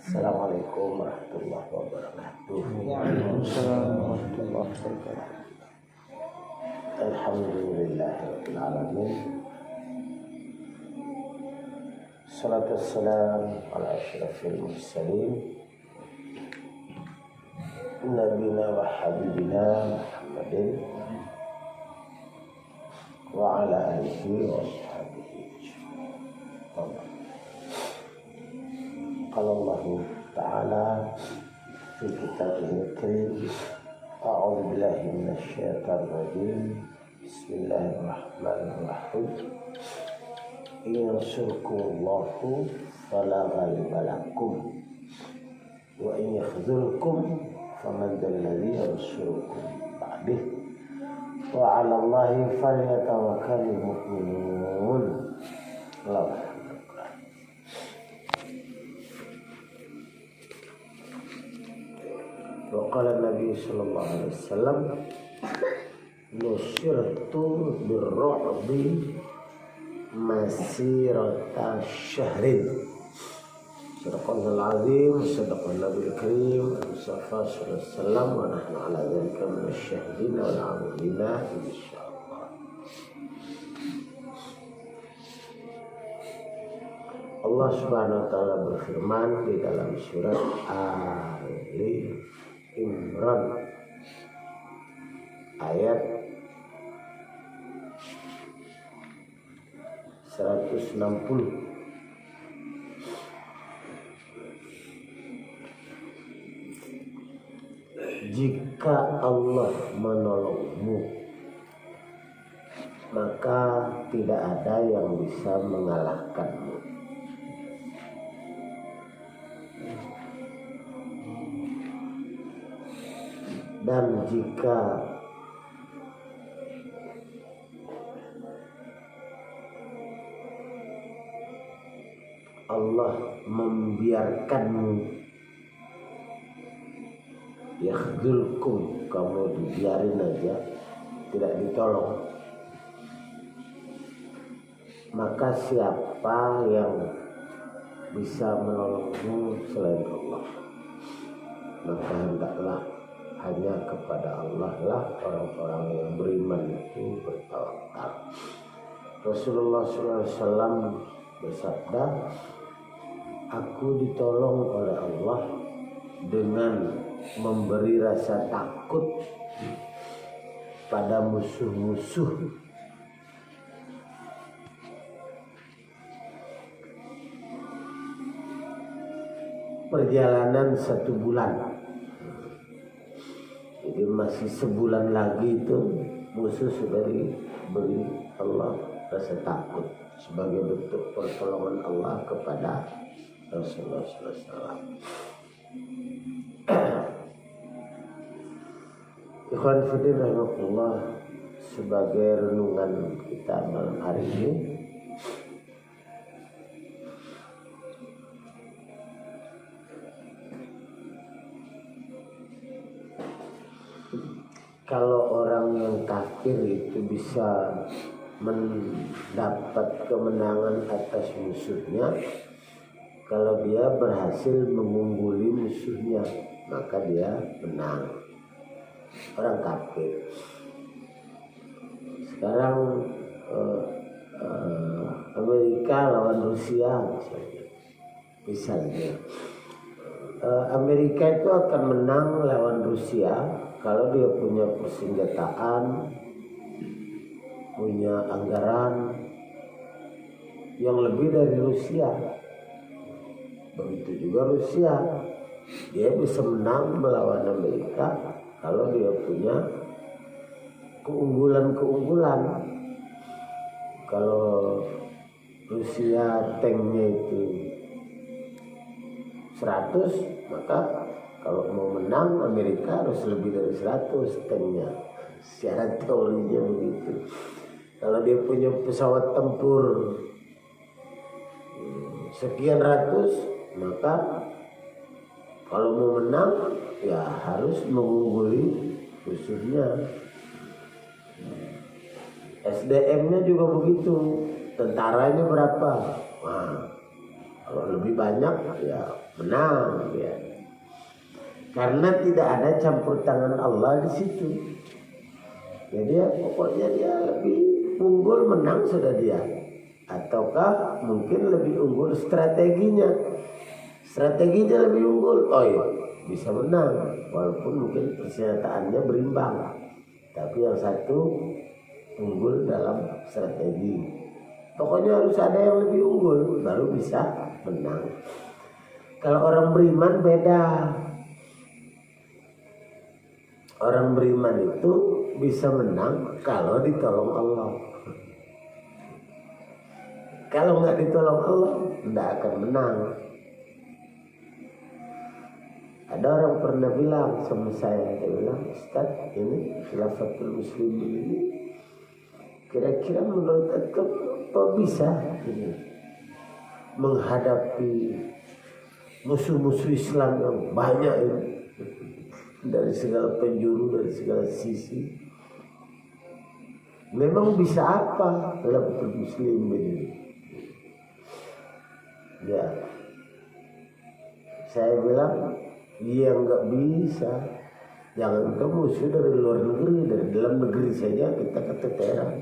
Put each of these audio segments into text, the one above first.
Assalamualaikum warahmatullahi wabarakatuh. Waalaikumsalam warahmatullahi wabarakatuh. Alhamdulillahirabbil alamin. Salatu wassalam ala asyrafil mursalin nabiyina wa habibina Muhammadin wa ala alihi wa sahbihi. Qala Allah Ta'ala fi kitabihil karim, a'udzu billahi minasy syaithanir rajim. Bismillahirrahmanirrahim. Yansurkumullahu fala ghaliba lakum wa in yakhzulkum faman dzalladzi yansurukum ba'dih wa 'alallahi falyatawakkalul mu'minun. Waqala Nabi sallallahu alaihi wasallam, nusyirtu birru'bi masirata syahrin. Sadaqallahul azim, sadaqan nabiyil karim, Mustafa sallallahu alaihi wasallam, wa nahnu ala dzalika minasyahidin wal 'amilina insyaallah. Allah Subhanahu wa taala berfirman di dalam surat Ali Imran ayat 160. Jika Allah menolongmu, maka tidak ada yang bisa mengalahkanmu. Dan jika Allah membiarkanmu, yakhdulkum, kamu dibiarin aja, tidak ditolong, maka siapa yang bisa menolongmu selain Allah? Maka hendaklah hanya kepada Allah lah orang-orang yang beriman itu bertawakal. Rasulullah SAW bersabda, aku ditolong oleh Allah dengan memberi rasa takut pada musuh-musuh perjalanan 1 bulan. Jadi masih sebulan lagi itu musuh sudah diberi Allah rasa takut sebagai bentuk pertolongan Allah kepada Rasulullah SAW. Ikhwan fillah rahimakumullah, sebagai renungan kita malam hari ini, kalau orang yang kafir itu bisa mendapat kemenangan atas musuhnya, kalau dia berhasil mengungguli musuhnya, maka dia menang. Orang kafir. Sekarang Amerika lawan Rusia misalnya. Amerika itu akan menang lawan Rusia kalau dia punya persenjataan, punya anggaran yang lebih dari Rusia. Begitu juga Rusia, dia bisa menang melawan Amerika kalau dia punya keunggulan-keunggulan. Kalau Rusia tanknya itu 100, maka kalau mau menang Amerika harus lebih dari 100 tanknya. Secara teorinya begitu. Kalau dia punya pesawat tempur sekian ratus, maka kalau mau menang ya harus mengungguli musuhnya. SDM-nya juga begitu. Tentaranya berapa? Nah, Kalau lebih banyak ya menang ya. Karena tidak ada campur tangan Allah di situ. Jadi ya, pokoknya dia lebih unggul menang sudah dia. Ataukah mungkin lebih unggul strateginya. Strateginya lebih unggul. Oh iya, bisa menang walaupun mungkin persenjataannya berimbang. Tapi yang satu unggul dalam strategi. Pokoknya harus ada yang lebih unggul baru bisa menang. Kalau orang beriman beda. Orang beriman itu bisa menang kalau ditolong Allah. Kalau nggak ditolong Allah, tidak akan menang. Ada orang pernah bilang sama saya, dia bilang, Ustaz, ini khilafatul muslimin ini kira-kira menurut antum apa bisa ini menghadapi musuh-musuh Islam yang banyak ini dari segala penjuru, dari segala sisi. Memang bisa apa khilafatul muslimin ini? Ya, saya bilang, ya nggak bisa. Jangan ke musuh dari luar negeri, dari dalam negeri saja kita keteteran.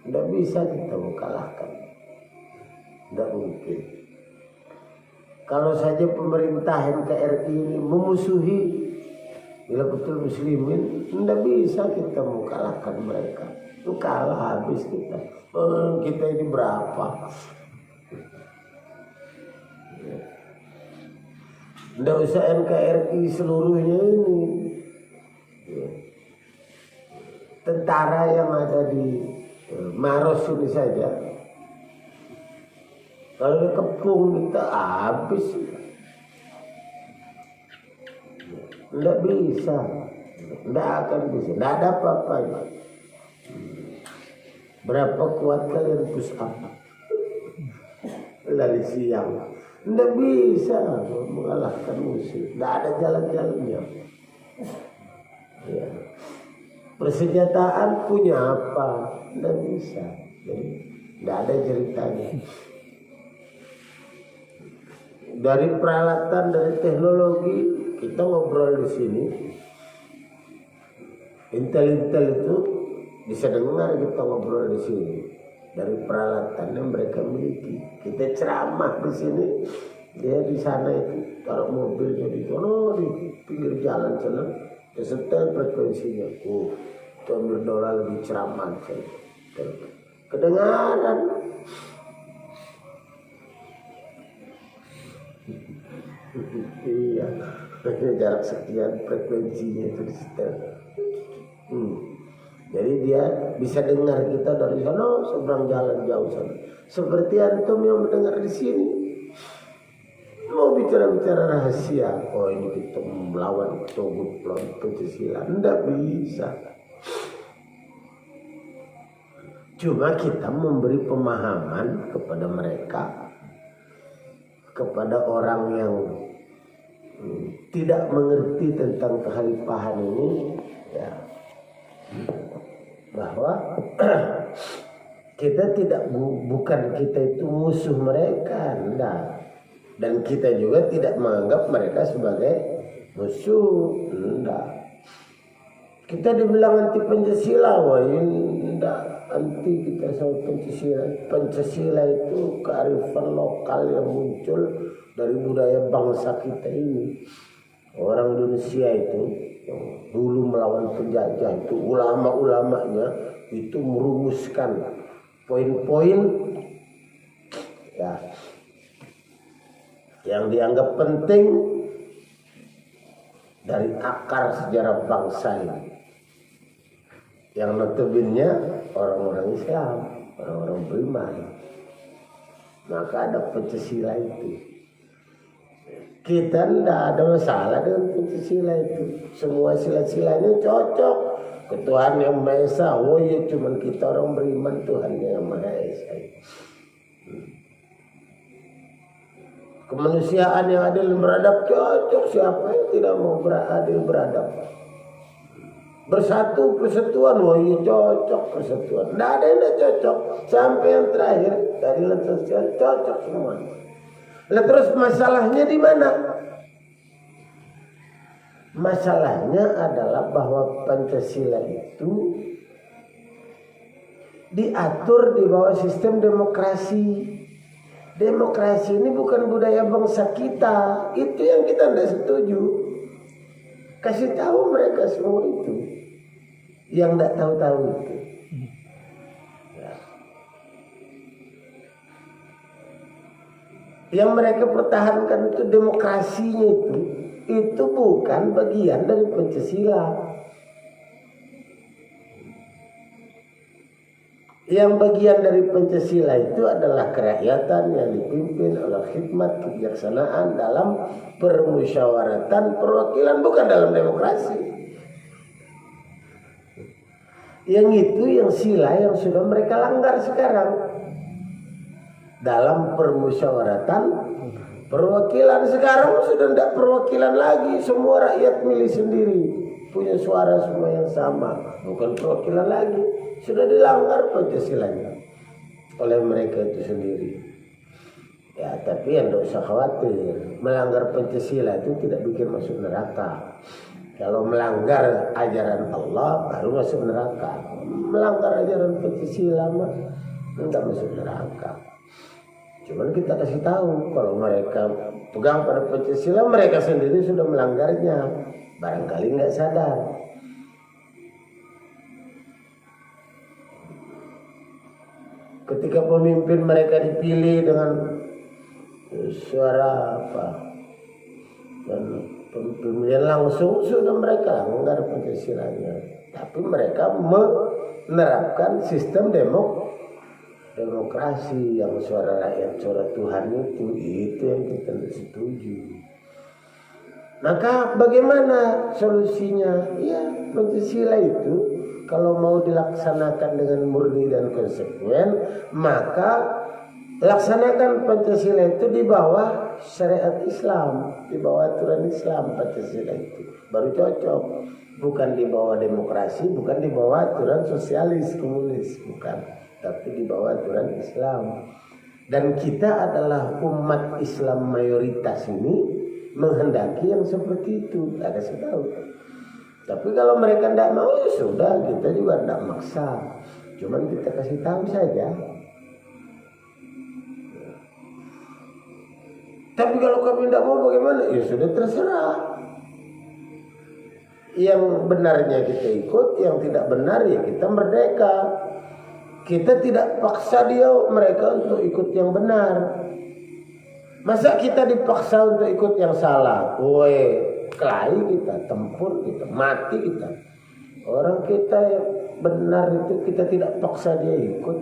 Tidak bisa kita mau kalahkan. Tidak mungkin. Kalau saja pemerintahan KRI ini memusuhi khilafatul muslimin, tidak bisa kita mau kalahkan mereka. Itu kalah habis kita. Kita ini berapa? Tidak usah NKRI seluruhnya ini. Tentara yang ada di Maros ini saja, kalau dikepung kita habis. Tidak bisa, tidak akan bisa, tidak ada apa-apanya. Berapa kuat kalian push up dari siang? Tidak bisa mengalahkan musuh, tidak ada jalan-jalannya. Ya. Persenjataan punya apa? Tidak bisa, jadi tidak ada ceritanya. Dari peralatan, dari teknologi, kita ngobrol di sini. Intel-intel itu bisa dengar kita ngobrol di sini. Dari peralatan yang mereka miliki, kita ceramah di sini, dia di sana itu taruh mobilnya di sana, di pinggir jalan sana, dia setel frekuensinya. Itu ambil dolar lebih ceramah, kedengaran. Iya, jarak sekian frekuensinya itu di setel. Jadi dia bisa dengar kita dari sana seberang jalan jauh sana. Seperti antum yang mendengar di sini. Mau bicara-bicara rahasia. Oh ini kita melawan togut, melawan Pancasila. Tidak bisa. Cuma kita memberi pemahaman kepada mereka, kepada orang yang tidak mengerti tentang kekhalifahan ini, ya, bahwa kita bukan kita itu musuh mereka, enggak. Dan kita juga tidak menganggap mereka sebagai musuh, enggak. Kita dibilang anti Pancasila, wah ini enggak anti kita sama Pancasila. Pancasila itu kearifan lokal yang muncul dari budaya bangsa kita ini. Orang Indonesia itu yang dulu melawan penjajah itu ulama-ulamanya itu merumuskan poin-poin ya yang dianggap penting dari akar sejarah bangsa ini, yang notabene orang-orang Islam, orang-orang beriman. Maka ada Pancasila itu. Kita tidak ada masalah dengan Pancasila itu. Semua sila-silanya cocok. Ke Tuhan yang Maha Esa. Oh ya, cuma kita orang beriman Tuhan yang Maha Esa. Kemanusiaan yang adil dan beradab cocok. Siapa yang tidak mau beradil beradab? Bersatu persatuan, oh iya cocok persatuan. Tidak ada yang tidak cocok. Sampai yang terakhir keadilan sosial cocok semua. Lah terus masalahnya di mana? Masalahnya adalah bahwa Pancasila itu diatur di bawah sistem demokrasi. Demokrasi ini bukan budaya bangsa kita. Itu yang kita tidak setuju. Kasih tahu mereka semua itu. Yang tidak tahu-tahu itu. Ya. Yang mereka pertahankan itu demokrasinya itu. Itu bukan bagian dari Pancasila. Yang bagian dari Pancasila itu adalah kerakyatan yang dipimpin oleh khidmat kebijaksanaan dalam permusyawaratan perwakilan, bukan dalam demokrasi. Yang itu yang sila yang sudah mereka langgar sekarang. Dalam permusyawaratan perwakilan sekarang sudah tidak perwakilan lagi, semua rakyat milih sendiri, punya suara semua yang sama, bukan perwakilan lagi. Sudah dilanggar Pancasilanya oleh mereka itu sendiri. Ya, tapi yang tidak usah khawatir, melanggar Pancasila itu tidak bikin masuk neraka. Kalau melanggar ajaran Allah baru masuk neraka. Melanggar ajaran Pancasila mah tidak masuk neraka. Cuman kita kasih tahu kalau mereka pegang pada Pancasila, mereka sendiri sudah melanggarnya. Barangkali nggak sadar. Ketika pemimpin mereka dipilih dengan suara dan pemilihan langsung, sudah mereka langgar Pancasilanya. Tapi mereka menerapkan sistem demokrasi yang suara rakyat, suara Tuhan itu yang kita tidak setuju. Maka bagaimana solusinya? Ya, Pancasila itu kalau mau dilaksanakan dengan murni dan konsekuen, maka laksanakan Pancasila itu di bawah syariat Islam, di bawah aturan Islam. Pancasila itu baru cocok. Bukan di bawah demokrasi, bukan di bawah aturan sosialis, komunis, bukan. Tapi di bawah aturan Islam. Dan kita adalah umat Islam mayoritas ini menghendaki yang seperti itu. Kita kasih tahu. Tapi kalau mereka tidak mau, ya sudah, kita juga tidak maksa. Cuman kita kasih tahu saja. Tapi kalau kami tidak mau bagaimana? Ya sudah, terserah. Yang benarnya kita ikut, yang tidak benar ya kita merdeka. Kita tidak paksa mereka untuk ikut yang benar. Masa kita dipaksa untuk ikut yang salah? Woi, kelahi kita, tempur kita, mati kita. Orang kita yang benar itu kita tidak paksa dia ikut.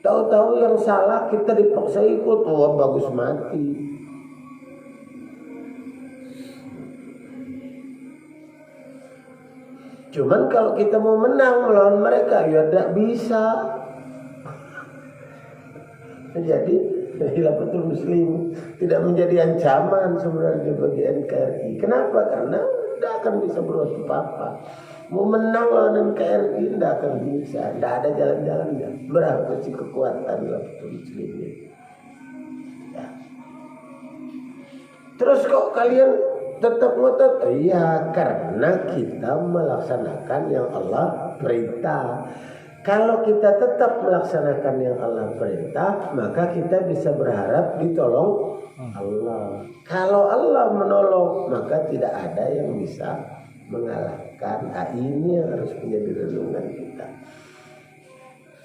Tahu-tahu yang salah kita dipaksa ikut, wah bagus mati. Cuman kalau kita mau menang melawan mereka, ya tidak bisa. Jadi Khilafatul Muslim tidak menjadi ancaman sebenarnya bagi NKRI. Kenapa? Karena tidak akan bisa berbuat apa-apa. Mau menang lawan NKRI tidak akan bisa. Tidak ada jalan-jalannya. Berapa sih kekuatan Khilafatul Muslim ini? Ya. Terus kok kalian tetap ngotot? Iya, karena kita melaksanakan yang Allah perintah. Kalau kita tetap melaksanakan yang Allah perintah, maka kita bisa berharap ditolong Allah. Kalau Allah menolong, maka tidak ada yang bisa mengalahkan. Nah, ini yang harus menjadi renungan kita.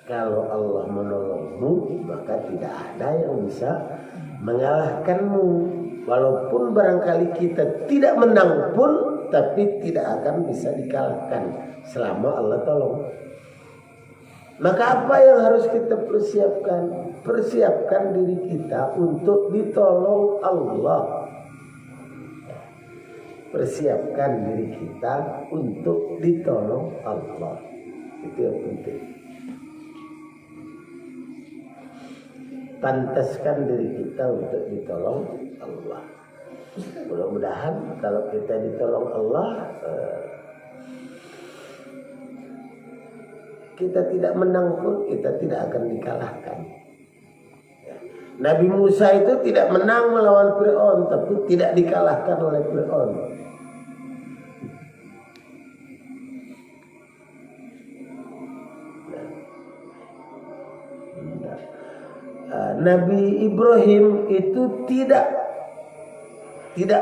Kalau Allah menolongmu, maka tidak ada yang bisa mengalahkanmu. Walaupun barangkali kita tidak menang pun, tapi tidak akan bisa dikalahkan selama Allah tolong. Maka apa yang harus kita persiapkan? Persiapkan diri kita untuk ditolong Allah. Persiapkan diri kita untuk ditolong Allah. Itu yang penting. Pantaskan diri kita untuk ditolong Allah. Mudah-mudahan kalau kita ditolong Allah, kita tidak menang pun kita tidak akan dikalahkan. Nabi Musa itu tidak menang melawan Fir'aun, tapi tidak dikalahkan oleh Fir'aun. Nabi Ibrahim itu tidak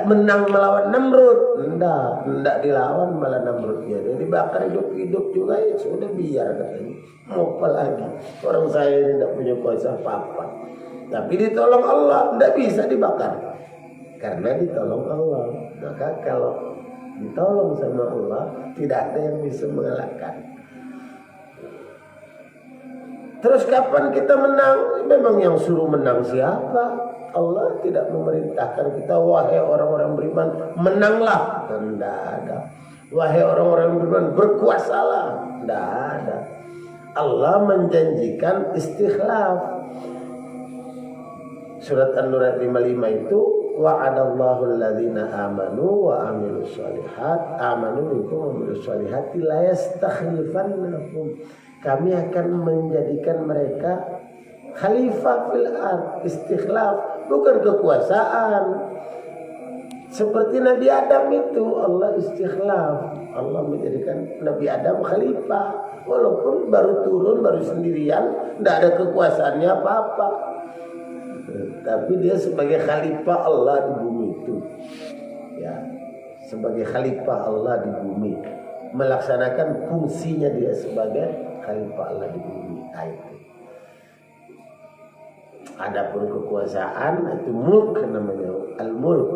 menang melawan Namrud. Tidak dilawan malah Namrudnya. Dia dibakar hidup-hidup juga, ya sudah biar katanya. Mau apa lagi? Orang saya ini tidak punya kuasa apa-apa. Tapi ditolong Allah, tidak bisa dibakar. Karena ditolong Allah. Maka kalau ditolong sama Allah, tidak ada yang bisa mengalahkan. Terus kapan kita menang? Memang yang suruh menang siapa? Allah tidak memerintahkan kita, wahai orang-orang beriman, menanglah. Tidak ada. Wahai orang-orang beriman, berkuasalah. Tidak ada. Allah menjanjikan istikhlaf. Surat An-Nur ayat 55 itu, wa'adallahu alladhina amanu wa amilus shalihat, amanu minkum wa amilus shalihati la yastakhlifannakum. Kami akan menjadikan mereka khalifah fil ard. Istikhlaf bukan kekuasaan. Seperti Nabi Adam itu, Allah istikhlaf. Allah menjadikan Nabi Adam khalifah. Walaupun baru turun, baru sendirian, tidak ada kekuasaannya apa-apa. Tapi dia sebagai khalifah Allah di bumi itu. Ya, sebagai khalifah Allah di bumi, melaksanakan fungsinya dia sebagai khalifah Allah di bumi. Itu. Adapun kekuasaan itu mulk namanya, al-mulk.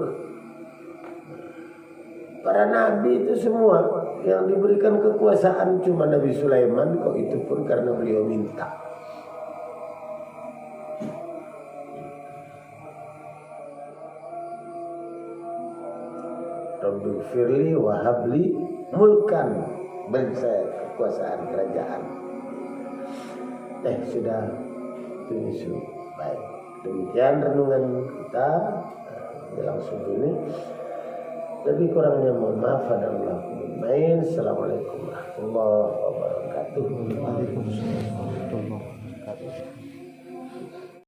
Para nabi itu semua yang diberikan kekuasaan cuma Nabi Sulaiman, kok itu pun karena beliau minta. Rabbi firli wa habli mulkan, beri saya kekuasaan kerajaan. Sudah itu. Baik, demikian renungan kita dalam subuh ini. Lebih kurangnya mohon maaf dan Allah. Assalamualaikum warahmatullahi wabarakatuh. Waalaikumsalam warahmatullahi wabarakatuh.